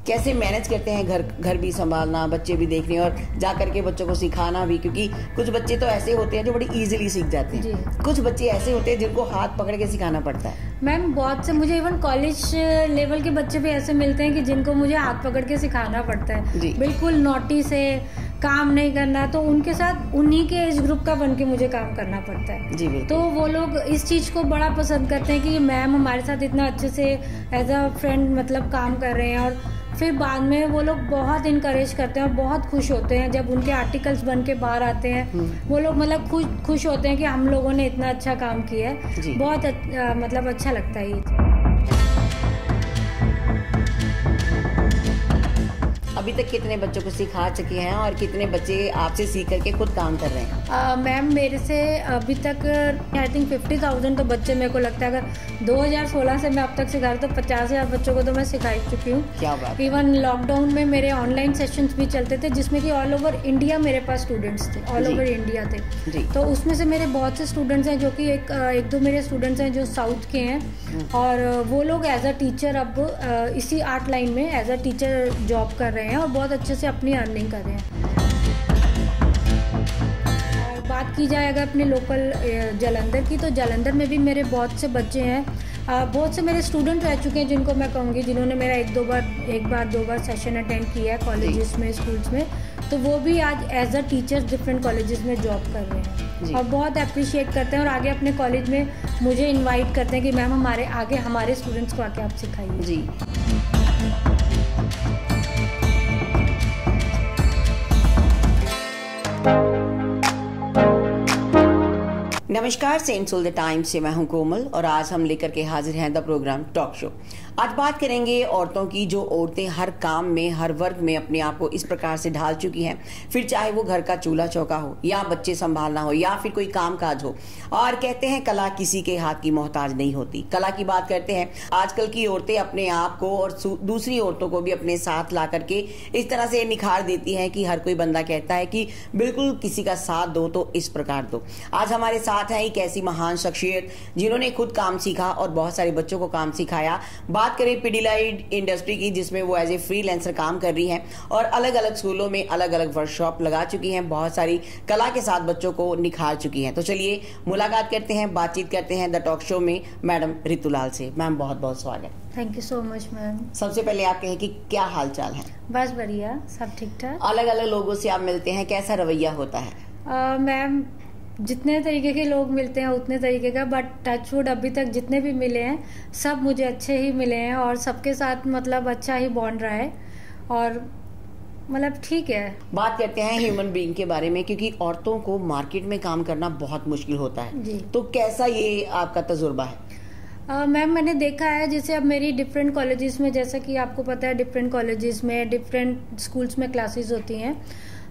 कैसे मैनेज करते हैं घर भी संभालना, बच्चे भी देखने और जा करके बच्चों को सिखाना भी, क्योंकि कुछ बच्चे तो ऐसे होते हैं जो बड़ी इजीली सीख जाते हैं, कुछ बच्चे ऐसे होते हैं जिनको हाथ पकड़ के सिखाना पड़ता है। मैम बहुत से मुझे इवन कॉलेज लेवल के बच्चे भी ऐसे मिलते हैं कि जिनको मुझे हाथ पकड़ के सिखाना पड़ता है, बिल्कुल नोटी से काम नहीं करना, तो उनके साथ उन्हीं के एज ग्रुप का बन के मुझे काम करना पड़ता है जी। तो वो लोग इस चीज को बड़ा पसंद करते हैं कि मैम हमारे साथ इतना अच्छे से एज अ फ्रेंड मतलब काम कर रहे हैं, और फिर बाद में वो लोग बहुत इनकरेज करते हैं और बहुत खुश होते हैं जब उनके आर्टिकल्स बन के बाहर आते हैं। वो लोग मतलब खुश होते हैं कि हम लोगों ने इतना अच्छा काम किया है, बहुत मतलब अच्छा लगता है ये। अभी तक कितने बच्चों को सिखा चुके हैं और कितने बच्चे आपसे सीख करके खुद काम कर रहे हैं? मैम मेरे से अभी तक आई थिंक 50,000 तो बच्चे मेरे को लगता है, अगर 2016 से मैं अब तक सिखा रही तो 50,000 बच्चों को तो मैं सिखा चुकी हूँ। क्या बात। इवन लॉकडाउन में मेरे ऑनलाइन सेशंस भी चलते थे जिसमें कि ऑल ओवर इंडिया मेरे पास स्टूडेंट्स थे, ऑल ओवर इंडिया थे। तो उसमें से मेरे बहुत से स्टूडेंट्स हैं जो कि एक दो मेरे स्टूडेंट्स हैं जो साउथ के हैं, और वो लोग एज अ टीचर अब इसी आर्ट लाइन में एज अ टीचर जॉब कर रहे हैं और बहुत अच्छे से अपनी अर्निंग कर रहे हैं। और बात की जाए अगर अपने लोकल जालंधर की, तो जालंधर में भी मेरे बहुत से बच्चे हैं, बहुत से मेरे स्टूडेंट रह चुके हैं जिनको मैं कहूँगी जिन्होंने मेरा एक बार दो बार सेशन अटेंड किया है कॉलेजेस में, स्कूल्स में, तो वो भी आज as a teachers different colleges में जॉब कर रहे हैं और बहुत अप्रिशिएट करते हैं और आगे अपने कॉलेज में मुझे इनवाइट करते हैं कि मैम हमारे स्टूडेंट्स को आके आप सिखाइए। जी। नमस्कार, सेंट सोल द टाइम्स से मैं हूं कोमल और आज हम लेकर के हाजिर हैं द प्रोग्राम टॉक शो। आज बात करेंगे औरतों की, जो औरतें हर काम में हर वर्ग में अपने आप को इस प्रकार से ढाल चुकी हैं, फिर चाहे वो घर का चूल्हा चौका हो या बच्चे संभालना हो या फिर कोई काम काज हो। और कहते हैं कला किसी के हाथ की मोहताज नहीं होती। कला की बात करते हैं, आजकल की औरतें अपने आप को और दूसरी औरतों को भी अपने साथ ला करके इस तरह से निखार देती हैं कि हर कोई बंदा कहता है कि बिल्कुल किसी का साथ दो तो इस प्रकार दो। आज हमारे साथ है एक ऐसी महान शख्सियत जिन्होंने खुद काम सीखा और बहुत सारे बच्चों को काम सिखाया। बात करें पिडिलाइट इंडस्ट्री की, जिसमें वो एज ए फ्रीलांसर काम कर रही हैं और अलग अलग स्कूलों में अलग अलग वर्कशॉप लगा चुकी हैं, बहुत सारी कला के साथ बच्चों को निखार चुकी हैं। तो चलिए मुलाकात करते हैं, बातचीत करते हैं द टॉक शो में मैडम रितु लाल से। मैम बहुत बहुत स्वागत। Thank you so much ma'am. सबसे पहले आप कहें कि क्या हाल चाल है? बस बढ़िया, सब ठीक ठाक। अलग अलग लोगों से आप मिलते हैं, कैसा रवैया होता है? मैम जितने तरीके के लोग मिलते हैं उतने तरीके का, बट टचवुड अभी तक जितने भी मिले हैं सब मुझे अच्छे ही मिले हैं और सबके साथ मतलब अच्छा ही बॉन्ड रहा है और मतलब ठीक है। बात करते हैं ह्यूमन बीइंग के बारे में, क्योंकि औरतों को मार्केट में काम करना बहुत मुश्किल होता है जी। तो कैसा ये आपका तजुर्बा है? मैम मैंने देखा है, जैसे अब मेरी डिफरेंट कॉलेजेस में, जैसा कि आपको पता है डिफरेंट कॉलेजेस में डिफरेंट स्कूल्स में क्लासेस होती हैं,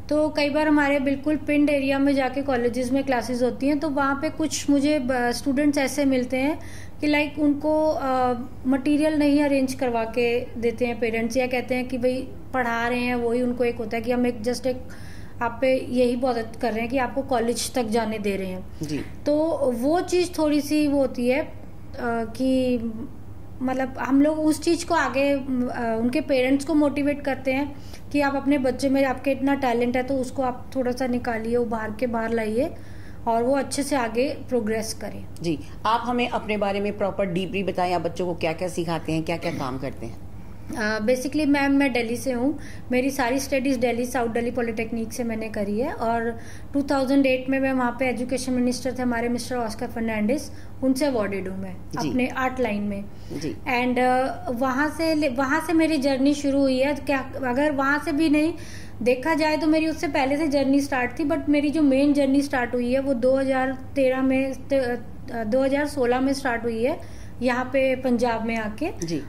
तो कई बार हमारे बिल्कुल पिंड एरिया में जाके कॉलेजेस में क्लासेस होती हैं, तो वहाँ पे कुछ मुझे स्टूडेंट्स ऐसे मिलते हैं कि लाइक उनको मटेरियल नहीं अरेंज करवा के देते हैं पेरेंट्स, या कहते हैं कि भाई पढ़ा रहे हैं, वही उनको एक होता है कि हम एक आप पे यही बहुत कर रहे हैं कि आपको कॉलेज तक जाने दे रहे हैं जी। तो वो चीज़ थोड़ी सी वो होती है कि मतलब हम लोग उस चीज़ को आगे उनके पेरेंट्स को मोटिवेट करते हैं कि आप अपने बच्चे में आपके इतना टैलेंट है तो उसको आप थोड़ा सा निकालिए, उभार के बाहर लाइए और वो अच्छे से आगे प्रोग्रेस करें। जी, आप हमें अपने बारे में प्रॉपर डीपली बताएं, आप बच्चों को क्या क्या सिखाते हैं, क्या क्या काम करते हैं? बेसिकली मैम मैं दिल्ली से हूँ, मेरी सारी studies Delhi south Delhi polytechnic से मैंने करी है और 2008 में मैं वहाँ पे एजुकेशन मिनिस्टर थे हमारे मिस्टर ऑस्कर फर्नांडिस, उनसे अवॉर्डेड हूँ मैं अपने आर्ट लाइन में जी। एंड वहाँ से मेरी जर्नी शुरू हुई है। क्या अगर वहाँ से भी नहीं देखा जाए तो मेरी उससे पहले से जर्नी स्टार्ट थी, बट मेरी जो मेन जर्नी स्टार्ट हुई है वो 2016 में स्टार्ट हुई है यहाँ पे पंजाब में आके।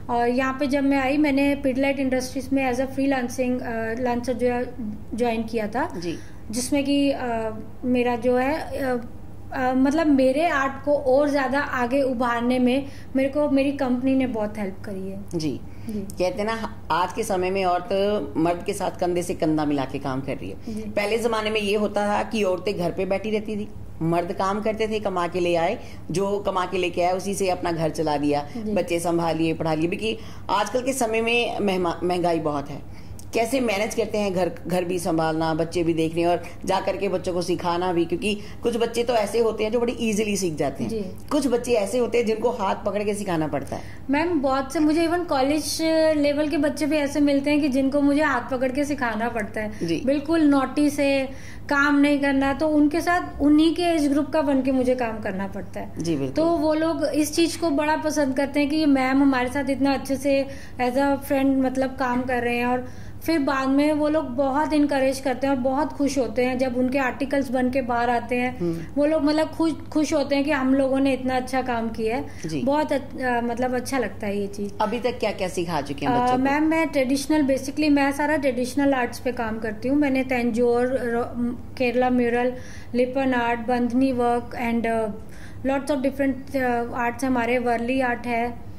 और यहाँ पे जब मैं आई मैंने पिडिलाइट इंडस्ट्रीज में एज अ फ्रीलांसर जो है ज्वाइन किया था जी। जिसमें कि मेरा जो है मतलब मेरे आर्ट को और ज्यादा आगे उभारने में मेरी कंपनी ने बहुत हेल्प करी है जी। कहते हैं ना आज के समय में औरत मर्द के साथ कंधे से कंधा मिला के काम कर रही है। पहले जमाने में ये होता था कि औरतें घर पे बैठी रहती थी, मर्द काम करते थे, कमा के ले आए, जो कमा के लेके आए उसी से अपना घर चला दिया, बच्चे संभालिए, पढ़ा लिए। क्योंकि आजकल के समय में महंगाई बहुत है, कैसे मैनेज करते हैं घर भी संभालना, बच्चे भी देखने और जा करके बच्चों को सिखाना भी, क्योंकि कुछ बच्चे तो ऐसे होते हैं जो बड़ी इजीली सीख जाते हैं, कुछ बच्चे ऐसे होते हैं जिनको हाथ पकड़ के सिखाना पड़ता है। मैम बहुत से मुझे इवन कॉलेज लेवल के बच्चे भी ऐसे मिलते हैं कि जिनको मुझे हाथ पकड़ के सिखाना पड़ता है, बिल्कुल नोटी से काम नहीं करना, तो उनके साथ उन्हीं के एज ग्रुप का बन के मुझे काम करना पड़ता है। जी बिल्कुल। तो वो लोग इस चीज को बड़ा पसंद करते हैं कि मैम हमारे साथ इतना अच्छे से एज अ फ्रेंड मतलब काम कर रहे हैं, और फिर बाद में वो लोग बहुत इनकरेज करते हैं और बहुत खुश होते हैं जब उनके आर्टिकल्स बन के बाहर आते हैं। वो लोग मतलब खुश होते हैं कि हम लोगों ने इतना अच्छा काम किया है, बहुत मतलब अच्छा लगता है ये चीज। अभी तक क्या क्या सिखा चुके हैं बच्चों को? मैम मैं ट्रेडिशनल, बेसिकली मैं सारा ट्रेडिशनल आर्ट्स पे काम करती हूँ। मैंने Tanjore, Kerala mural, Lippan art, bandhani work and lots of different arts, हमारे वर्ली आर्ट है,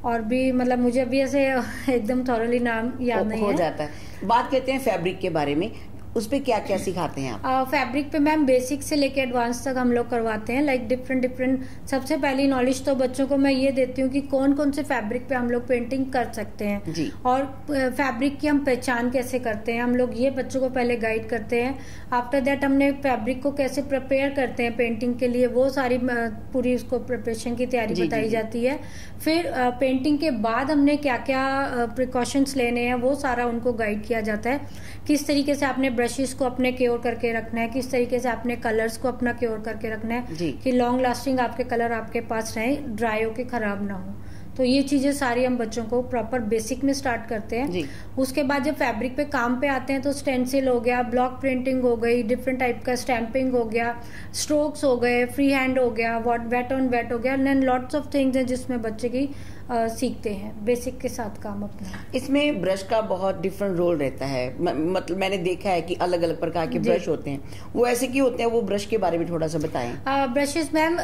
और भी मतलब मुझे अभी ऐसे एकदम थॉरली नाम याद नहीं हो जाता है। बात करते हैं फैब्रिक के बारे में, उस पे क्या क्या सिखाते हैं आप? फैब्रिक पे मैम बेसिक से लेके एडवांस तक हम लोग करवाते हैं, लाइक डिफरेंट। सबसे पहली नॉलेज तो बच्चों को मैं ये देती हूँ कि कौन कौन से फैब्रिक पे हम लोग पेंटिंग कर सकते हैं जी। और फैब्रिक की हम पहचान कैसे करते हैं, हम लोग ये बच्चों को पहले गाइड करते हैं। आफ्टर दैट हमने फैब्रिक को कैसे प्रिपेयर करते हैं पेंटिंग के लिए, वो सारी पूरी उसको प्रिपरेशन की तैयारी बताई जाती है। फिर पेंटिंग के बाद हमने क्या क्या प्रिकॉशंस लेने हैं वो सारा उनको गाइड किया जाता है। किस तरीके से आपने ब्रशेस को अपने क्योर करके रखना है, किस तरीके से आपने कलर्स को अपना क्योर करके रखना है कि लॉन्ग लास्टिंग आपके कलर आपके पास रहे, ड्राई होके खराब ना हो। तो ये चीजें सारी हम बच्चों को प्रॉपर बेसिक में स्टार्ट करते हैं। उसके बाद जब फैब्रिक पे काम पे आते हैं तो स्टेंसिल हो गया, ब्लॉक प्रिंटिंग हो गई, डिफरेंट टाइप का स्टैंपिंग हो गया, स्ट्रोक्स हो गए, फ्री हैंड हो गया, वेट ऑन वेट हो गया, एंड लॉट्स ऑफ थिंग्स हैं जिसमें बच्चे की सीखते हैं बेसिक के साथ काम अपना। इसमें ब्रश का बहुत डिफरेंट रोल रहता है, मतलब मैंने देखा है कि अलग अलग प्रकार के ब्रश होते हैं, वो ऐसे क्यों होते हैं? वो ब्रश के बारे में थोड़ा सा बताएं। ब्रशेस मैम,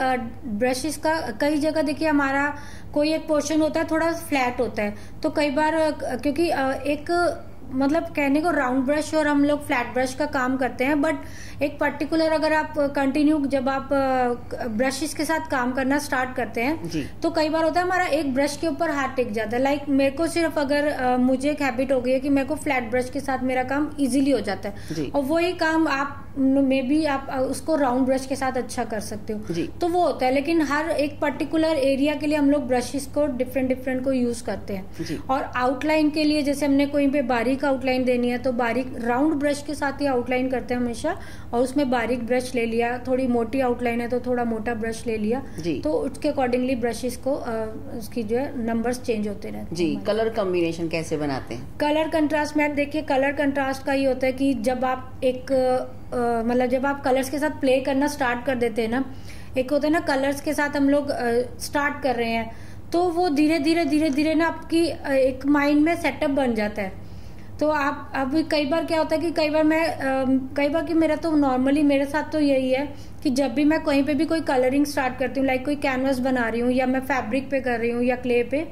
ब्रशेस का कई जगह देखिए हमारा कोई एक पोर्शन होता है थोड़ा फ्लैट होता है, तो कई बार क्योंकि एक मतलब कहने को राउंड ब्रश और हम लोग फ्लैट ब्रश का काम करते हैं, बट एक पर्टिकुलर अगर आप कंटिन्यू जब आप ब्रशेस के साथ काम करना स्टार्ट करते हैं तो कई बार होता है हमारा एक ब्रश के ऊपर हाथ टिक जाता है। लाइक मेरे को सिर्फ अगर मुझे एक हैबिट हो गई है कि मेरे को फ्लैट ब्रश के साथ मेरा काम इजीली हो जाता है, और वही काम आप मे बी आप उसको राउंड ब्रश के साथ अच्छा कर सकते हो, तो वो होता है। लेकिन हर एक पर्टिकुलर एरिया के लिए हम लोग ब्रशेस को डिफरेंट को यूज करते हैं। और आउटलाइन के लिए जैसे हमने कोई पे बारीक आउटलाइन देनी है तो बारीक राउंड ब्रश के साथ ही आउटलाइन करते हैं हमेशा, और उसमें बारीक ब्रश ले लिया, थोड़ी मोटी आउटलाइन है तो थोड़ा मोटा ब्रश ले लिया, तो उसके अकॉर्डिंगली ब्रशेस को उसकी जो है नंबर्स चेंज होते रहते हैं। जी, कलर कॉम्बिनेशन कैसे बनाते हैं? कलर कंट्रास्ट में देखिए, कलर कंट्रास्ट का ये होता है कि जब आप एक मतलब जब आप कलर्स के साथ प्ले करना स्टार्ट कर देते हैं ना, एक होता है ना कलर्स के साथ हम लोग स्टार्ट कर रहे हैं, तो वो धीरे धीरे ना आपकी एक माइंड में सेटअप बन जाता है। तो आप अब कई बार क्या होता है कि कई बार कि मेरा तो नॉर्मली मेरे साथ तो यही है कि जब भी मैं कहीं पे भी कोई कलरिंग स्टार्ट करती हूँ, लाइक कोई कैनवस बना रही हूँ या मैं फैब्रिक पे कर रही हूँ या क्ले पे,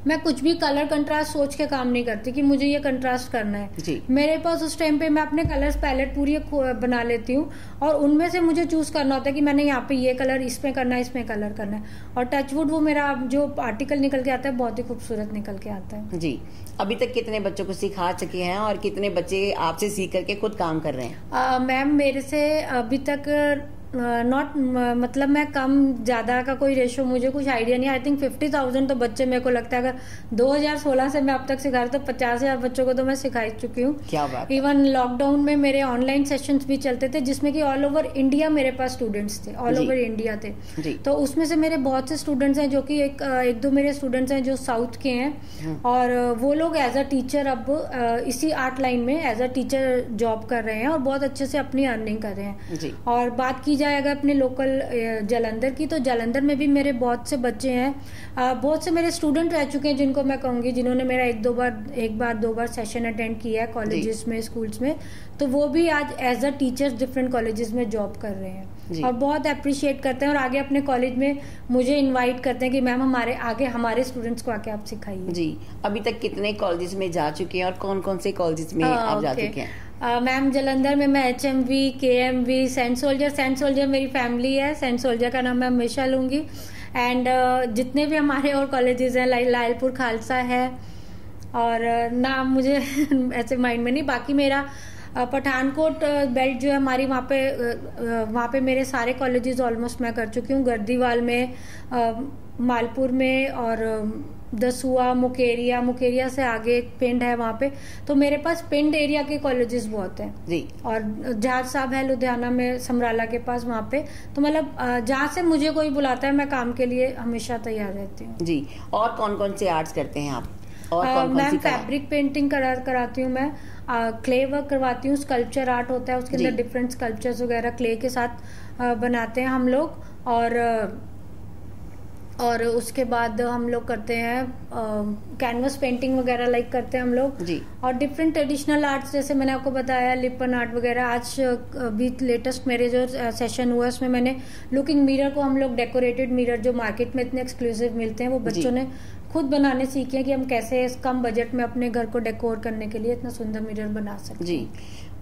मैं कुछ भी कलर कंट्रास्ट सोच के काम नहीं करती कि मुझे ये कंट्रास्ट करना है। मेरे पास उस टाइम पे मैं अपने कलर्स पैलेट पूरी बना लेती हूँ, और उनमें से मुझे चूज करना होता है कि मैंने यहाँ पे ये कलर इसमें करना है, इसमें कलर करना है, और टचवुड वो मेरा जो आर्टिकल निकल के आता है बहुत ही खूबसूरत निकल के आता है। जी, अभी तक कितने बच्चों को सिखा चुके हैं और कितने बच्चे आपसे सीख करके खुद काम कर रहे हैं? मैम मेरे से अभी तक नॉट मतलब मैं कम ज्यादा का कोई रेशो मुझे कुछ आइडिया नहीं। आई थिंक 50,000 तो बच्चे मेरे को लगता है, अगर 2016 से मैं अब तक सिखा रही तो 50,000 बच्चों को तो मैं सिखा चुकी हूँ। क्या बात। इवन लॉकडाउन में मेरे ऑनलाइन सेशंस भी चलते थे जिसमें कि ऑल ओवर इंडिया मेरे पास स्टूडेंट्स थे, ऑल ओवर इंडिया थे। तो उसमें से मेरे बहुत से स्टूडेंट्स हैं जो कि एक दो मेरे स्टूडेंट्स हैं जो साउथ के हैं, और वो लोग एज अ टीचर अब इसी आर्ट लाइन में एज अ टीचर जॉब कर रहे हैं और बहुत अच्छे से अपनी अर्निंग कर रहे हैं। और बात की जाए अगर अपने लोकल जालंधर की, तो जालंधर में भी मेरे बहुत से बच्चे हैं, बहुत से मेरे स्टूडेंट रह चुके हैं जिनको मैं कहूंगी जिन्होंने मेरा एक बार दो बार सेशन अटेंड किया है कॉलेजेस में, स्कूल्स में, तो वो भी आज as a teachers different colleges में जॉब कर रहे हैं और बहुत अप्रिशिएट करते हैं, और आगे अपने कॉलेज में मुझे इनवाइट करते हैं कि मैम हमारे स्टूडेंट्स को आके आप सिखाइए। जी, अभी तक कितने कॉलेजेस में जा चुके हैं और कौन कौन से कॉलेजेस में आप जा चुके हैं? मैम जलंधर में मैं HMV, KMV, सेंट सोल्जर मेरी फैमिली है, सेंट सोल्जर का नाम मैं हमेशा लूँगी। एंड जितने भी हमारे और कॉलेजेस हैं, लायलपुर खालसा है, और नाम मुझे ऐसे माइंड में नहीं। बाकी मेरा पठानकोट बेल्ट जो है हमारी, वहाँ पे मेरे सारे कॉलेजेस ऑलमोस्ट मैं कर चुकी हूँ। गर्दीवाल में, मालपुर में, और दसुआ, मुकेरिया से आगे एक पिंड है वहाँ पे। तो मेरे पास पिंड एरिया के कॉलेजेस बहुत हैं जी। और जहाज साहब है लुधियाना में, समराला के पास, वहाँ पे। तो मतलब जहाँ से मुझे कोई बुलाता है मैं काम के लिए हमेशा तैयार रहती हूँ जी। और कौन कौन से आर्ट्स करते हैं आप? और मैम फैब्रिक पेंटिंग कराती हूँ मैं, क्ले वर्क करवाती हूँ, स्कल्पचर आर्ट होता है उसके अंदर डिफरेंट स्कल्पचर्स वगैरह क्ले के साथ बनाते हैं हम लोग। और उसके बाद हम लोग करते हैं कैनवस पेंटिंग वगैरह लाइक करते हैं हम लोग जी। और डिफरेंट ट्रेडिशनल आर्ट्स, जैसे मैंने आपको बताया लिपन आर्ट वगैरह। आज भी लेटेस्ट मेरे जो सेशन हुआ उसमें मैंने लुकिंग मिरर को, हम लोग डेकोरेटेड मिरर जो मार्केट में इतने एक्सक्लूसिव मिलते हैं, वो बच्चों ने खुद बनाने सीखे हैं कि हम कैसे इस कम बजट में अपने घर को डेकोर करने के लिए इतना सुंदर मिरर बना सकते हैं जी।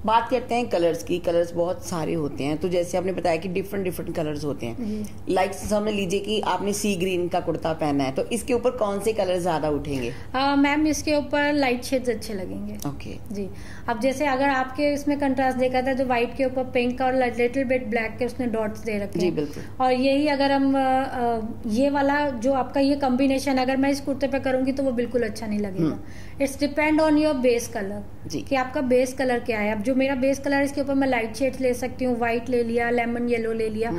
बात करते हैं कलर्स की। कलर्स बहुत सारे होते हैं, तो जैसे आपने बताया कि डिफरेंट कलर्स होते हैं। लाइक समझ लीजिए कि आपने सी ग्रीन का कुर्ता पहना है, तो इसके ऊपर कौन से कलर ज्यादा उठेंगे? मैम इसके ऊपर लाइट शेड्स अच्छे लगेंगे। ओके जी। अब जैसे अगर आपके इसमें कंट्रास्ट देखा था, तो व्हाइट के ऊपर पिंक और लिटिल बिट ब्लैक के उसने डॉट्स दे रखे हैं। बिल्कुल। और यही अगर हम ये वाला जो आपका ये कॉम्बिनेशन अगर मैं इस कुर्ते पे करूंगी तो वो बिल्कुल अच्छा नहीं लगेगा। It's depend on your base colour कि आपका बेस कलर क्या है। अब जो मेरा बेस कलर, इसके ऊपर मैं लाइट शेड्स ले सकती हूँ, व्हाइट ले लिया, लेमन येलो ले लिया,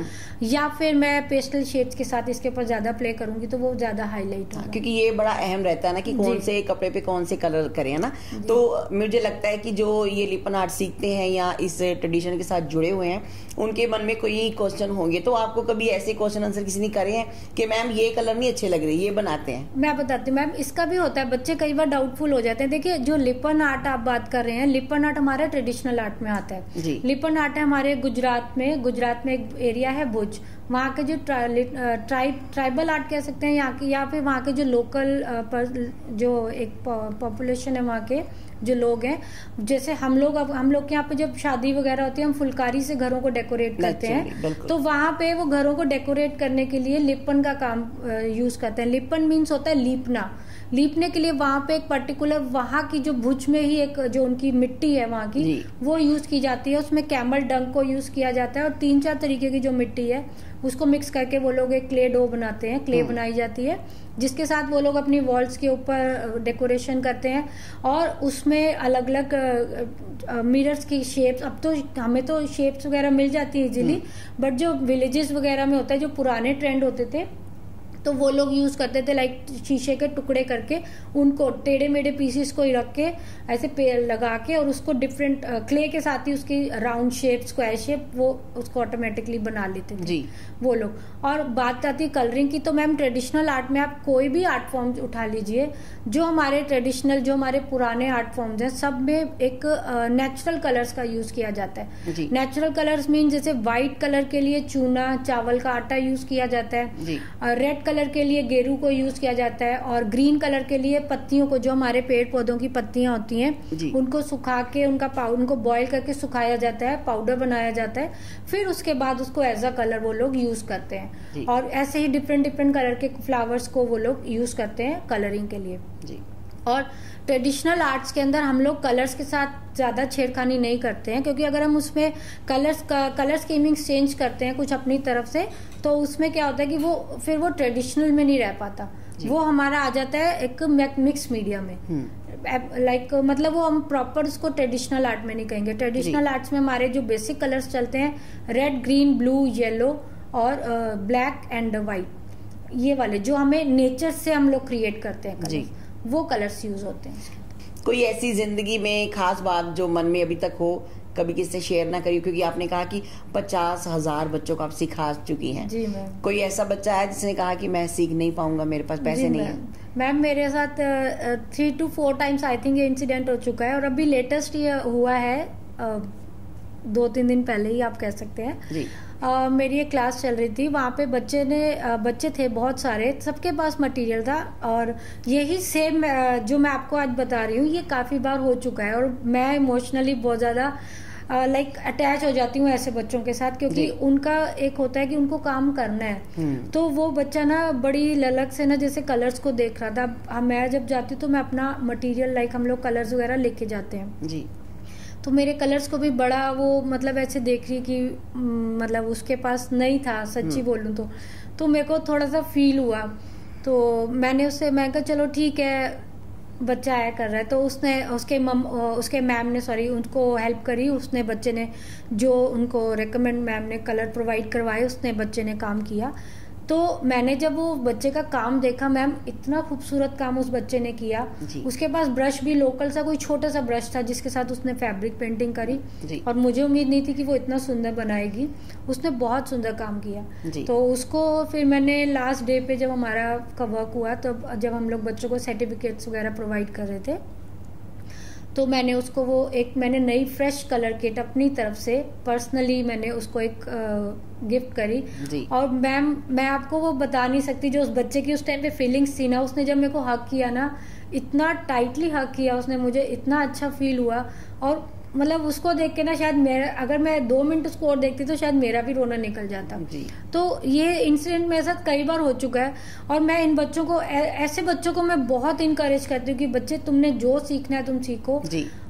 या फिर मैं पेस्टल शेड्स के साथ इसके ऊपर ज्यादा प्ले करूंगी तो वो ज्यादा हाईलाइट होगा। क्योंकि ये बड़ा अहम रहता है ना कि कौन से कपड़े पे कौन से कलर करें, है ना। तो मुझे लगता है कि जो ये लिपन आर्ट सीखते हैं या इस ट्रेडिशन के साथ जुड़े हुए हैं, उनके मन में कोई क्वेश्चन होंगे। तो आपको कभी ऐसे क्वेश्चन आंसर किसी ने करे हैं कि मैम ये कलर नहीं अच्छे लग रहे, ये बनाते हैं? मैं बताती हूँ मैम, इसका भी होता है, बच्चे कई बार डाउटफुल हो जाते हैं। देखिए जो लिपन आर्ट आप बात कर रहे हैं, लिपन आर्ट हमारे ट्रेडिशनल आर्ट में आता है जी। लिपन आर्ट है हमारे गुजरात में एक एरिया है भुज, वहाँ के जो ट्राइबल आर्ट कह सकते हैं यहाँ की, या फिर वहाँ के जो लोकल जो एक पॉपुलेशन है, वहाँ के जो लोग हैं, जैसे हम लोग के यहाँ पे जब शादी वगैरह होती है, हम फुलकारी से घरों को डेकोरेट करते हैं। तो वहाँ पे वो घरों को डेकोरेट करने के लिए लिपन का काम यूज करते हैं। लिपन मीन्स होता है लीपने के लिए वहाँ पे एक पर्टिकुलर, वहाँ की जो भुज में ही एक जो उनकी मिट्टी है वहाँ की, वो यूज की जाती है। उसमें कैमल डंग को यूज किया जाता है और 3-4 तरीके की जो मिट्टी है उसको मिक्स करके वो लोग एक क्ले डो बनाते हैं, क्ले बनाई जाती है, जिसके साथ वो लोग अपनी वॉल्स के ऊपर डेकोरेशन करते हैं। और उसमें अलग अलग मिरर्स की शेप्स, अब तो हमें तो शेप्स वगैरह मिल जाती है इजीली, बट जो विलेजेस वगैरह में होता है, जो पुराने ट्रेंड होते थे, तो वो लोग यूज करते थे लाइक शीशे के टुकड़े करके उनको टेढ़े मेढ़े पीसेस को ही रख के ऐसे पेड़ लगा के, और उसको डिफरेंट क्ले के साथ ही उसकी राउंड शेप, स्क्वायर शेप, वो उसको ऑटोमेटिकली बना लेते थे जी वो लोग। और बात आती है कलरिंग की, तो मैम ट्रेडिशनल आर्ट में आप कोई भी आर्ट फॉर्म उठा लीजिए, जो हमारे ट्रेडिशनल, जो हमारे पुराने आर्ट फॉर्म्स हैं, सब में एक नेचुरल कलर्स का यूज किया जाता है। नेचुरल कलर्स मीन जैसे व्हाइट कलर के लिए चूना, चावल का आटा यूज किया जाता है, रेड कलर के लिए गेरू को यूज किया जाता है, और ग्रीन कलर के लिए पत्तियों को, जो हमारे पेड़ पौधों की पत्तियां होती हैं, उनको सुखा के उनको बॉईल करके सुखाया जाता है, पाउडर बनाया जाता है, फिर उसके बाद उसको एज अ कलर वो लोग यूज करते हैं। और ऐसे ही डिफरेंट कलर के फ्लावर्स को वो लोग यूज करते हैं कलरिंग के लिए जी। और ट्रेडिशनल आर्ट्स के अंदर हम लोग कलर्स के साथ ज्यादा छेड़खानी नहीं करते हैं, क्योंकि अगर हम उसमें कलर स्कीमिंग चेंज करते हैं कुछ अपनी तरफ से, तो उसमें क्या होता है कि वो फिर वो ट्रेडिशनल में नहीं रह पाता, वो हमारा आ जाता है एक मिक्स मीडिया में। लाइक मतलब वो हम प्रॉपर उसको ट्रेडिशनल आर्ट में नहीं कहेंगे। ट्रेडिशनल आर्ट्स में हमारे जो बेसिक कलर्स चलते हैं, रेड, ग्रीन, ब्लू, येलो और ब्लैक एंड व्हाइट, ये वाले जो हमें नेचर से हम लोग क्रिएट करते हैं कलर्स, वो कलर्स यूज होते हैं। कोई ऐसी जिंदगी में खास बात जो मन में अभी तक हो, कभी किससे शेयर ना करी, क्योंकि आपने कहा कि 50,000 बच्चों को आप सिखा चुकी हैं जी मैम। कोई ऐसा बच्चा है जिसने कहा कि मैं सीख नहीं पाऊंगा, मेरे पास पैसे नहीं है? मैम मेरे साथ 3 to 4 टाइम्स आई थिंक ये इंसिडेंट हो चुका है, और अभी लेटेस्ट ये हुआ है 2-3 दिन पहले ही आप कह सकते हैं जी। मेरी एक क्लास चल रही थी, वहाँ पे बच्चे थे बहुत सारे, सबके पास मटेरियल था और यही सेम जो मैं आपको आज बता रही हूँ ये काफ़ी बार हो चुका है और मैं इमोशनली बहुत ज़्यादा लाइक अटैच हो जाती हूँ ऐसे बच्चों के साथ, क्योंकि उनका एक होता है कि उनको काम करना है। तो वो बच्चा ना बड़ी ललक से ना जैसे कलर्स को देख रहा था। मैं जब जाती हूँ तो मैं अपना मटेरियल लाइक हम लोग कलर्स वगैरह लेके जाते हैं जी। तो मेरे कलर्स को भी बड़ा वो मतलब ऐसे देख रही कि मतलब उसके पास नहीं था, सच्ची बोलूँ तो मेरे को थोड़ा सा फील हुआ। तो मैं कहा चलो ठीक है, बच्चा आया कर रहा है। तो उसके मैम ने उनको हेल्प करी। उसने बच्चे ने जो उनको रेकमेंड मैम ने कलर प्रोवाइड करवाए, उसने बच्चे ने काम किया। तो मैंने जब वो बच्चे का काम देखा, मैम इतना खूबसूरत काम उस बच्चे ने किया। उसके पास ब्रश भी लोकल सा कोई छोटा सा ब्रश था जिसके साथ उसने फैब्रिक पेंटिंग करी और मुझे उम्मीद नहीं थी कि वो इतना सुंदर बनाएगी। उसने बहुत सुंदर काम किया। तो उसको फिर मैंने लास्ट डे पे जब हमारा का वर्क हुआ, तो जब हम लोग बच्चों को सर्टिफिकेट्स वगैरह प्रोवाइड कर रहे थे, तो मैंने उसको मैंने नई फ्रेश कलर किट अपनी तरफ से पर्सनली मैंने उसको एक गिफ्ट करी। और मैम मैं आपको वो बता नहीं सकती जो उस बच्चे की उस टाइम पे फीलिंग्स थी ना। उसने जब मेरे को हग किया ना, इतना टाइटली हग किया उसने मुझे, इतना अच्छा फील हुआ। और मतलब उसको देख के ना शायद अगर मैं 2 मिनट उसको और देखती तो शायद मेरा भी रोना निकल जाता। तो ये इंसिडेंट मेरे साथ कई बार हो चुका है और मैं इन बच्चों को ऐसे बच्चों को मैं बहुत इनकरेज करती हूँ कि बच्चे तुमने जो सीखना है तुम सीखो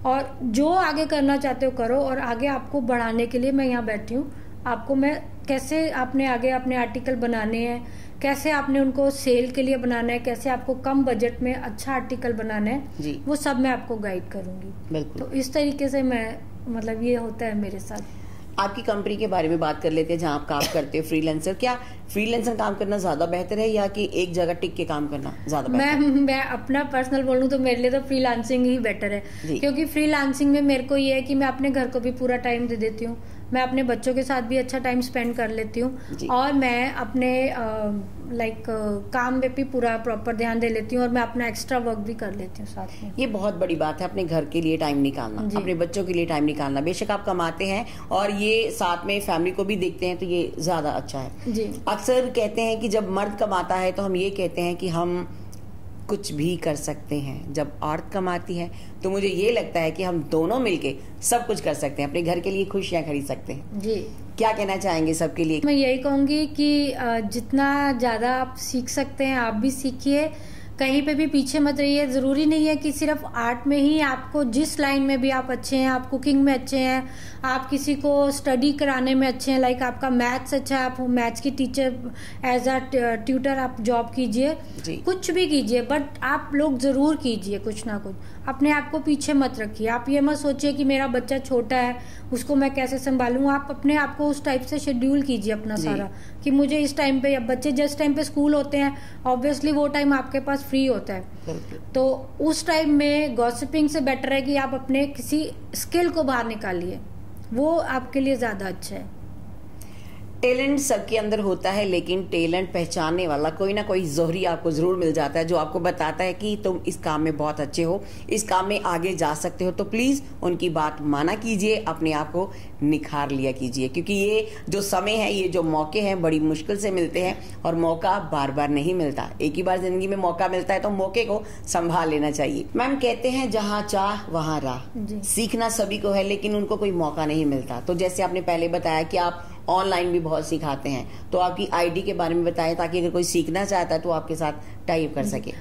और जो आगे करना चाहते हो करो। और आगे आपको बढ़ाने के लिए मैं यहाँ बैठी हूँ। आपको मैं कैसे आपने आगे अपने आर्टिकल बनाने हैं, कैसे आपने उनको सेल के लिए बनाना है, कैसे आपको कम बजट में अच्छा आर्टिकल बनाना है, वो सब मैं आपको गाइड करूंगी। तो इस तरीके से मैं मतलब ये होता है मेरे साथ। आपकी कंपनी के बारे में बात कर लेते हैं जहाँ आप काम करते हो, फ्रीलांसर। क्या फ्रीलांसर काम करना ज्यादा बेहतर है या कि एक जगह टिक के काम करना ज्यादा बेहतर है? मैं अपना पर्सनल बोलूँ तो मेरे लिए तो फ्रीलांसिंग ही बेटर है, क्योंकि फ्रीलांसिंग में मेरे को ये है कि मैं अपने घर को भी पूरा टाइम दे देती हूँ, मैं अपने बच्चों के साथ भी अच्छा टाइम स्पेंड कर लेती हूँ और मैं अपने काम में भी पूरा प्रॉपर ध्यान दे लेती हूँ और मैं अपना एक्स्ट्रा वर्क भी कर लेती हूँ साथ में। ये बहुत बड़ी बात है, अपने घर के लिए टाइम निकालना, अपने बच्चों के लिए टाइम निकालना। बेशक आप कमाते हैं और ये साथ में फैमिली को भी देखते हैं, तो ये ज्यादा अच्छा है। अक्सर कहते हैं कि जब मर्द कमाता है तो हम ये कहते हैं कि हम कुछ भी कर सकते हैं। जब औरत कमाती है तो मुझे ये लगता है कि हम दोनों मिलके सब कुछ कर सकते हैं, अपने घर के लिए खुशियां खरीद सकते हैं। जी, क्या कहना चाहेंगे सबके लिए? मैं यही कहूंगी कि जितना ज्यादा आप सीख सकते हैं आप भी सीखिए, कहीं पे भी पीछे मत रहिए। जरूरी नहीं है कि सिर्फ आर्ट में ही आपको, जिस लाइन में भी आप अच्छे हैं, आप कुकिंग में अच्छे हैं, आप किसी को स्टडी कराने में अच्छे हैं, लाइक आपका मैथ्स अच्छा है, आप मैथ्स की टीचर एज अ ट्यूटर आप जॉब कीजिए, कुछ भी कीजिए, बट आप लोग जरूर कीजिए कुछ ना कुछ। अपने आप को पीछे मत रखिए। आप ये मत सोचिए कि मेरा बच्चा छोटा है उसको मैं कैसे संभालूं। आप अपने आप को उस टाइप से शेड्यूल कीजिए अपना सारा, कि मुझे इस टाइम पे, अब बच्चे जिस टाइम पे स्कूल होते हैं ऑब्वियसली वो टाइम आपके पास फ्री होता है, तो उस टाइम में गॉसिपिंग से बेटर है कि आप अपने किसी स्किल को बाहर निकालिए, वो आपके लिए ज्यादा अच्छा है। टैलेंट सबके अंदर होता है, लेकिन टैलेंट पहचानने वाला कोई ना कोई जोहरी आपको जरूर मिल जाता है जो आपको बताता है कि तुम इस काम में बहुत अच्छे हो, इस काम में आगे जा सकते हो। तो प्लीज उनकी बात माना कीजिए, अपने आप को निखार लिया कीजिए, क्योंकि ये जो समय है, ये जो मौके हैं बड़ी मुश्किल से मिलते हैं और मौका बार बार नहीं मिलता। एक ही बार जिंदगी में मौका मिलता है तो मौके को संभाल लेना चाहिए। मैम कहते हैं जहाँ चाह वहाँ राह, सीखना सभी को है लेकिन उनको कोई मौका नहीं मिलता। तो जैसे आपने पहले बताया कि आप ऑनलाइन भी बहुत सिखाते हैं, तो आपकी आईडी के बारे में बताएं ताकि अगर कोई सीखना चाहता है तो आपके साथ टाई अप कर सके।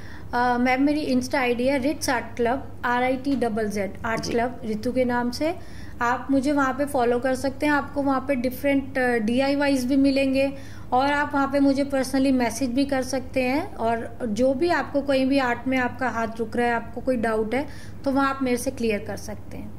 मैम मेरी इंस्टा आईडी है Ritz art club, RITZZ art club Ritu के नाम से। आप मुझे वहाँ पे फॉलो कर सकते हैं। आपको वहाँ पे डिफरेंट DIYs भी मिलेंगे और आप वहाँ पे मुझे पर्सनली मैसेज भी कर सकते हैं। और जो भी आपको कोई भी आर्ट में आपका हाथ रुक रहा है, आपको कोई डाउट है, तो वहाँ आप मेरे से क्लियर कर सकते हैं।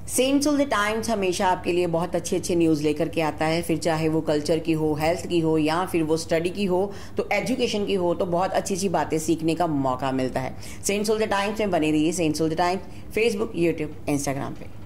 सेंट सुल द टाइम्स हमेशा आपके लिए बहुत अच्छे अच्छे न्यूज़ लेकर के आता है, फिर चाहे वो कल्चर की हो, हेल्थ की हो, या फिर वो स्टडी की हो, तो एजुकेशन की हो, तो बहुत अच्छी अच्छी बातें सीखने का मौका मिलता है। सेंट सुल द टाइम्स में बने रहिए। सेंट सुल the times Facebook, YouTube, Instagram पे।